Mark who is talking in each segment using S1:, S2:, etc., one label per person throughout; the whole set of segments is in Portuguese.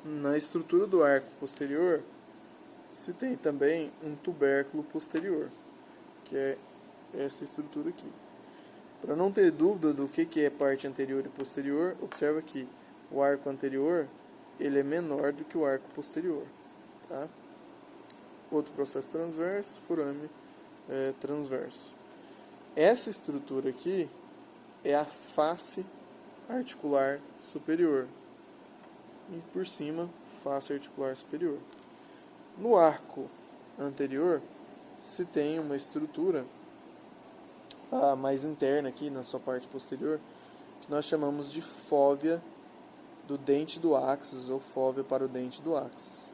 S1: Na estrutura do arco posterior, se tem também um tubérculo posterior, que é essa estrutura aqui. Para não ter dúvida do que é parte anterior e posterior, observa que o arco anterior ele é menor do que o arco posterior. Tá? Outro processo transverso, forame transverso. Essa estrutura aqui é a face articular superior. E por cima, face articular superior. No arco anterior, se tem uma estrutura mais interna aqui na sua parte posterior, que nós chamamos de fóvea do dente do áxis, ou fóvea para o dente do áxis.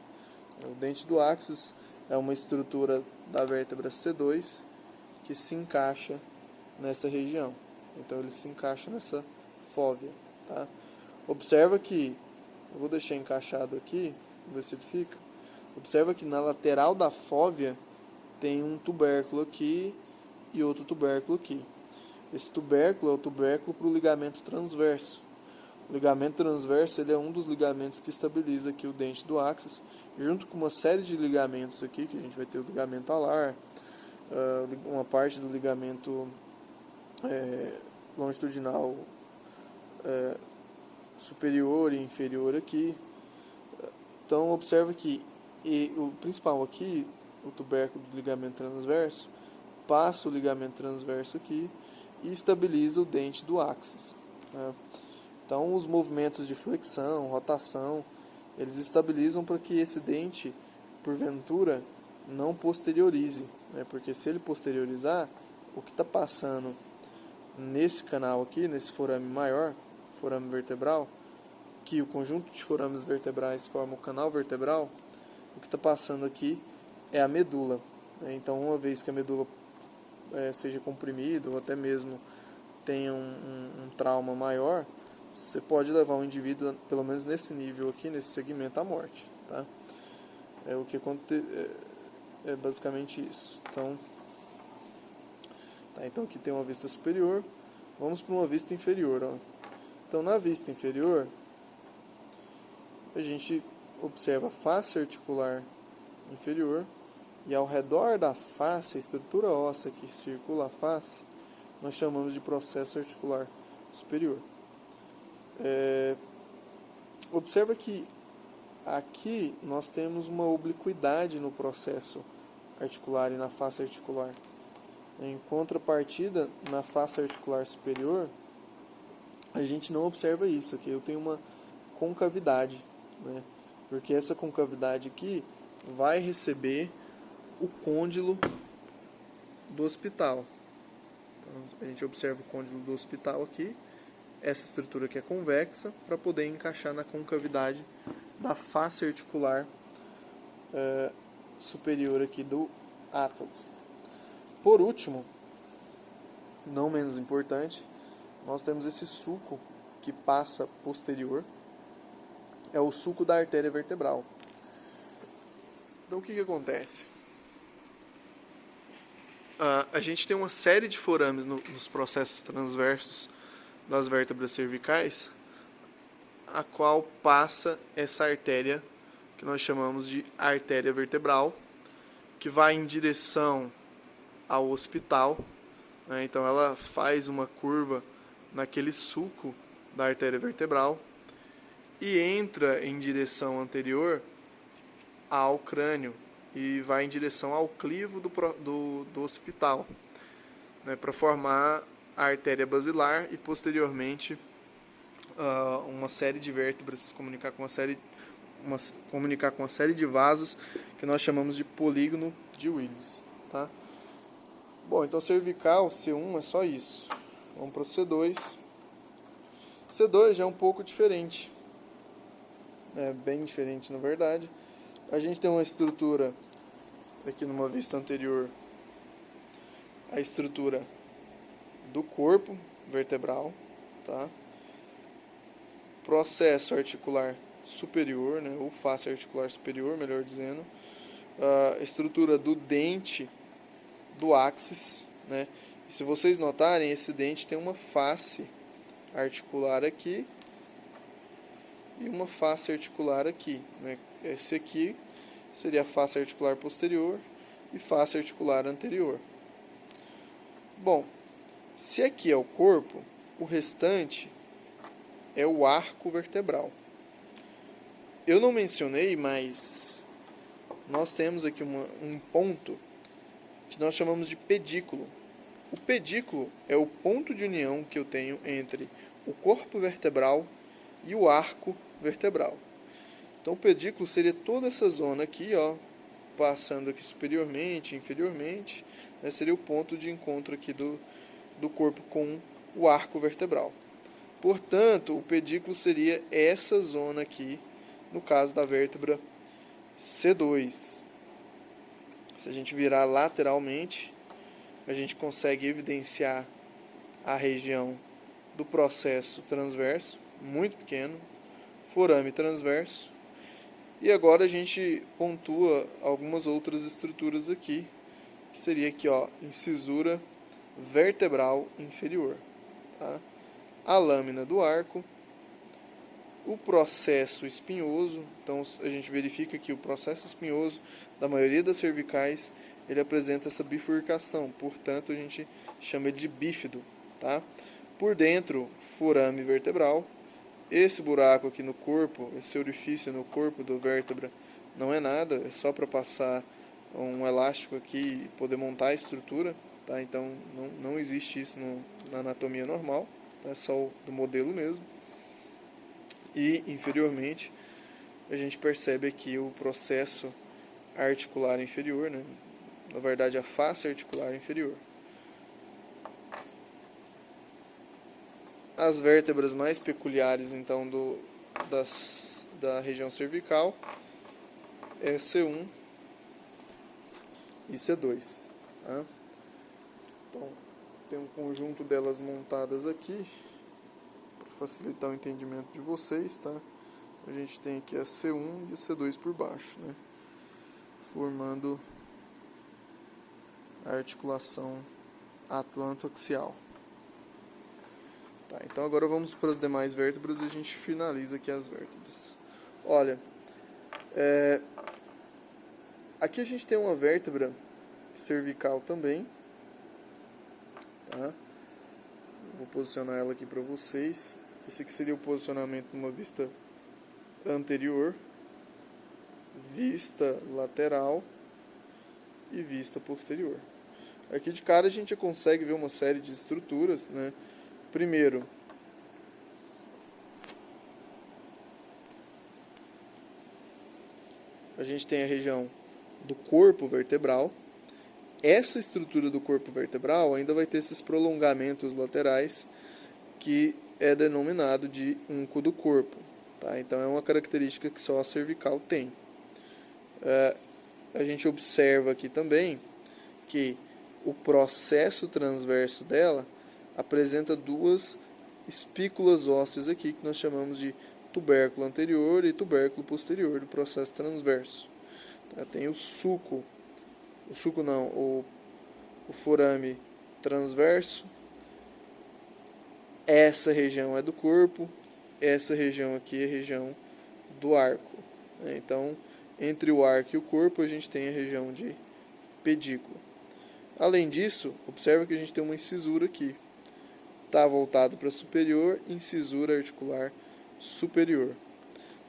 S1: O dente do áxis é uma estrutura da vértebra C2 que se encaixa nessa região. Então ele se encaixa nessa fóvea. Tá? Observa que, eu vou deixar encaixado aqui, ver se ele fica. Observa que na lateral da fóvea tem um tubérculo aqui e outro tubérculo aqui. Esse tubérculo é o tubérculo para o ligamento transverso. O ligamento transverso ele é um dos ligamentos que estabiliza aqui o dente do áxis, junto com uma série de ligamentos aqui, que a gente vai ter o ligamento alar, uma parte do ligamento longitudinal superior e inferior aqui. Então observa que o principal aqui, o tubérculo do ligamento transverso, passa o ligamento transverso aqui e estabiliza o dente do áxis. Né? Então os movimentos de flexão, rotação, eles estabilizam para que esse dente, porventura, não posteriorize. Né? Porque se ele posteriorizar, o que está passando nesse canal aqui, nesse forame maior, forame vertebral, que o conjunto de forames vertebrais forma o canal vertebral, o que está passando aqui é a medula. Né? Então, uma vez que a medula seja comprimida, ou até mesmo tenha um trauma maior, você pode levar o indivíduo, pelo menos nesse nível aqui, nesse segmento, à morte. Tá? É basicamente isso. Então aqui tem uma vista superior. Vamos para uma vista inferior. Ó. Então na vista inferior, a gente observa a face articular inferior e ao redor da face, a estrutura óssea que circula a face, nós chamamos de processo articular superior. Observa que aqui nós temos uma obliquidade no processo articular e na face articular. Em contrapartida, na face articular superior, a gente não observa isso. Aqui eu tenho uma concavidade, né? Porque essa concavidade aqui vai receber o côndilo do occipital. Então, a gente observa o côndilo do occipital aqui, essa estrutura que é convexa, para poder encaixar na concavidade da face articular superior aqui do atlas. Por último, não menos importante, nós temos esse sulco que passa posterior, é o sulco da artéria vertebral. Então o que acontece? A gente tem uma série de forames nos processos transversos das vértebras cervicais, a qual passa essa artéria que nós chamamos de artéria vertebral, que vai em direção ao occipital, né? Então ela faz uma curva naquele sulco da artéria vertebral e entra em direção anterior ao crânio e vai em direção ao clivo do occipital, né? Para formar a artéria basilar e posteriormente uma série de vértebras comunicar com uma série de vasos que nós chamamos de polígono de Willis. Tá? Bom, então cervical, C1 é só isso. Vamos para o C2. C2 já é um pouco diferente. É bem diferente, na verdade. A gente tem uma estrutura, aqui numa vista anterior, a estrutura do corpo vertebral. Tá? Processo articular superior, né, ou face articular superior, melhor dizendo. A estrutura do dente do áxis, né? E se vocês notarem, esse dente tem uma face articular aqui e uma face articular aqui, né? Esse aqui seria a face articular posterior e face articular anterior. Bom, se aqui é o corpo, o restante é o arco vertebral. Eu não mencionei, mas nós temos aqui um ponto que nós chamamos de pedículo. O pedículo é o ponto de união que eu tenho entre o corpo vertebral e o arco vertebral. Então o pedículo seria toda essa zona aqui, ó, passando aqui superiormente, inferiormente, né, seria o ponto de encontro aqui do corpo com o arco vertebral. Portanto, o pedículo seria essa zona aqui, no caso da vértebra C2. Se a gente virar lateralmente, a gente consegue evidenciar a região do processo transverso, muito pequeno, forame transverso. E agora a gente pontua algumas outras estruturas aqui, que seria aqui, ó, incisura vertebral inferior, tá? A lâmina do arco, o processo espinhoso. Então a gente verifica que o processo espinhoso da maioria das cervicais ele apresenta essa bifurcação, portanto a gente chama ele de bífido, tá? Por dentro, forame vertebral. Esse buraco aqui no corpo, esse orifício no corpo do vértebra não é nada, é só para passar um elástico aqui e poder montar a estrutura, tá? Então não existe isso na anatomia normal, tá? É só do modelo mesmo. E inferiormente a gente percebe aqui o processo articular inferior, né? Na verdade a face articular inferior. As vértebras mais peculiares então da região cervical é C1 e C2, tá? Então tem um conjunto delas montadas aqui para facilitar o entendimento de vocês, tá? A gente tem aqui a C1 e a C2 por baixo, né? Formando a articulação atlantoaxial. Tá, então agora vamos para as demais vértebras e a gente finaliza aqui as vértebras. Olha, aqui a gente tem uma vértebra cervical também, tá? Vou posicionar ela aqui para vocês. Esse aqui seria o posicionamento numa vista anterior, vista lateral e vista posterior. Aqui de cara a gente já consegue ver uma série de estruturas, né? Primeiro, a gente tem a região do corpo vertebral. Essa estrutura do corpo vertebral ainda vai ter esses prolongamentos laterais que é denominado de unco do corpo, tá? Então é uma característica que só a cervical tem. A gente observa aqui também que o processo transverso dela apresenta duas espículas ósseas aqui que nós chamamos de tubérculo anterior e tubérculo posterior do processo transverso. Tem o forame transverso. Essa região é do corpo, essa região aqui é a região do arco. Então, entre o arco e o corpo a gente tem a região de pedículo. Além disso, observa que a gente tem uma incisura aqui. Está voltado para superior, incisura articular superior.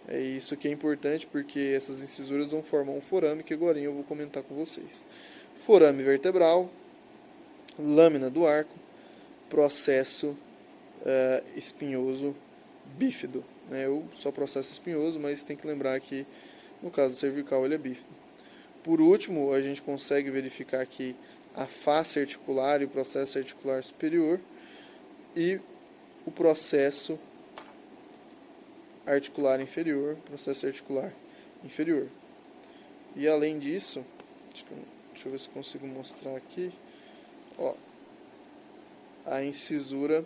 S1: Isso aqui é importante porque essas incisuras vão formar um forame que agora eu vou comentar com vocês. Forame vertebral, lâmina do arco, processo espinhoso bífido. Eu só processo espinhoso, mas tem que lembrar que no caso cervical ele é bífido. Por último, a gente consegue verificar aqui a face articular e o processo articular superior e o processo articular inferior, E além disso, deixa eu ver se eu consigo mostrar aqui, ó, a incisura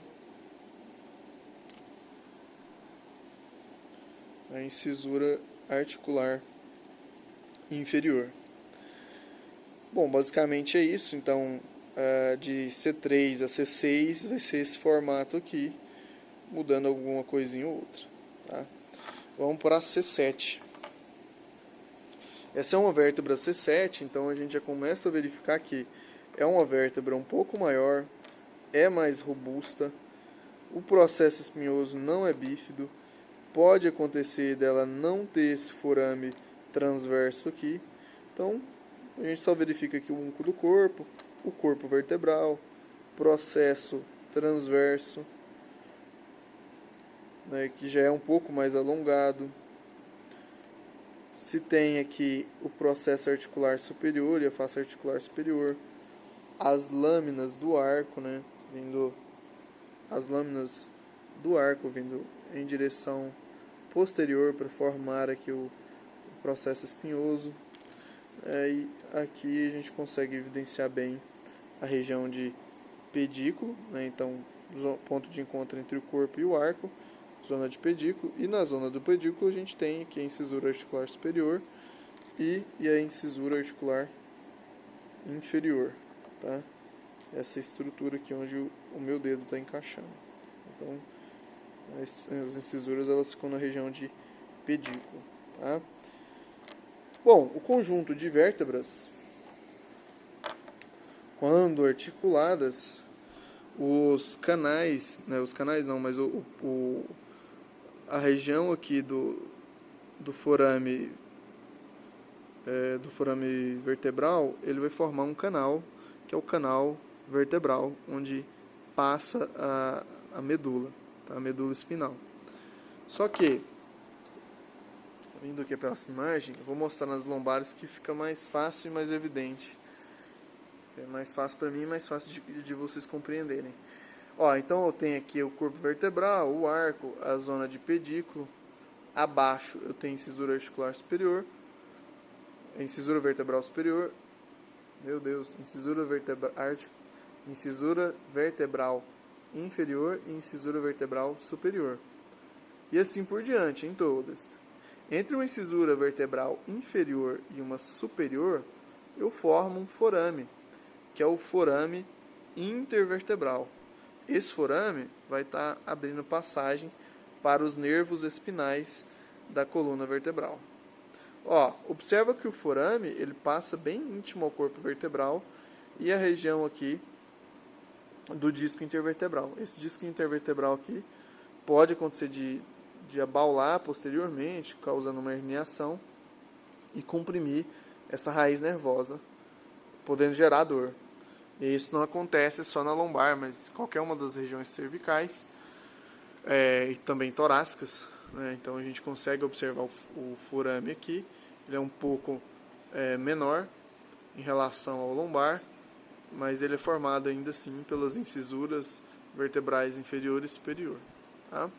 S1: articular inferior. Bom, basicamente é isso. Então, de C3 a C6 vai ser esse formato aqui, mudando alguma coisinha ou outra, tá? Vamos para a C7. Essa é uma vértebra C7, então a gente já começa a verificar que é uma vértebra um pouco maior, é mais robusta, o processo espinhoso não é bífido, pode acontecer dela não ter esse forame transverso aqui, então a gente só verifica aqui o únculo do corpo, o corpo vertebral, processo transverso, né, que já é um pouco mais alongado. Se tem aqui o processo articular superior e a face articular superior, as lâminas do arco, né, as lâminas do arco vindo em direção posterior para formar aqui o processo espinhoso. E aqui a gente consegue evidenciar bem a região de pedículo, né, então ponto de encontro entre o corpo e o arco, zona de pedículo, e na zona do pedículo a gente tem aqui a incisura articular superior e a incisura articular inferior, tá? Essa estrutura aqui onde o meu dedo está encaixando. Então, as incisuras elas ficam na região de pedículo, tá? Bom, o conjunto de vértebras, quando articuladas, os canais, né, os canais não, mas a região aqui do forame vertebral, ele vai formar um canal, que é o canal vertebral, onde passa a medula, tá? A medula espinal. Só que, vindo aqui pela essa imagem, eu vou mostrar nas lombares que fica mais fácil e mais evidente. É mais fácil para mim e mais fácil de vocês compreenderem. Ó, então eu tenho aqui o corpo vertebral, o arco, a zona de pedículo. Abaixo eu tenho incisura articular superior, incisura vertebral superior. Meu Deus, incisura vertebral inferior e incisura vertebral superior. E assim por diante, em todas. Entre uma incisura vertebral inferior e uma superior, eu formo um forame, que é o forame intervertebral. Esse forame vai estar abrindo passagem para os nervos espinais da coluna vertebral. Ó, observa que o forame ele passa bem íntimo ao corpo vertebral e a região aqui do disco intervertebral. Esse disco intervertebral aqui pode acontecer de abaular posteriormente, causando uma herniação e comprimir essa raiz nervosa, podendo gerar dor. E isso não acontece só na lombar, mas em qualquer uma das regiões cervicais e também torácicas, né? Então a gente consegue observar o forame aqui. Ele é um pouco menor em relação ao lombar, mas ele é formado ainda assim pelas incisuras vertebrais inferior e superior, tá?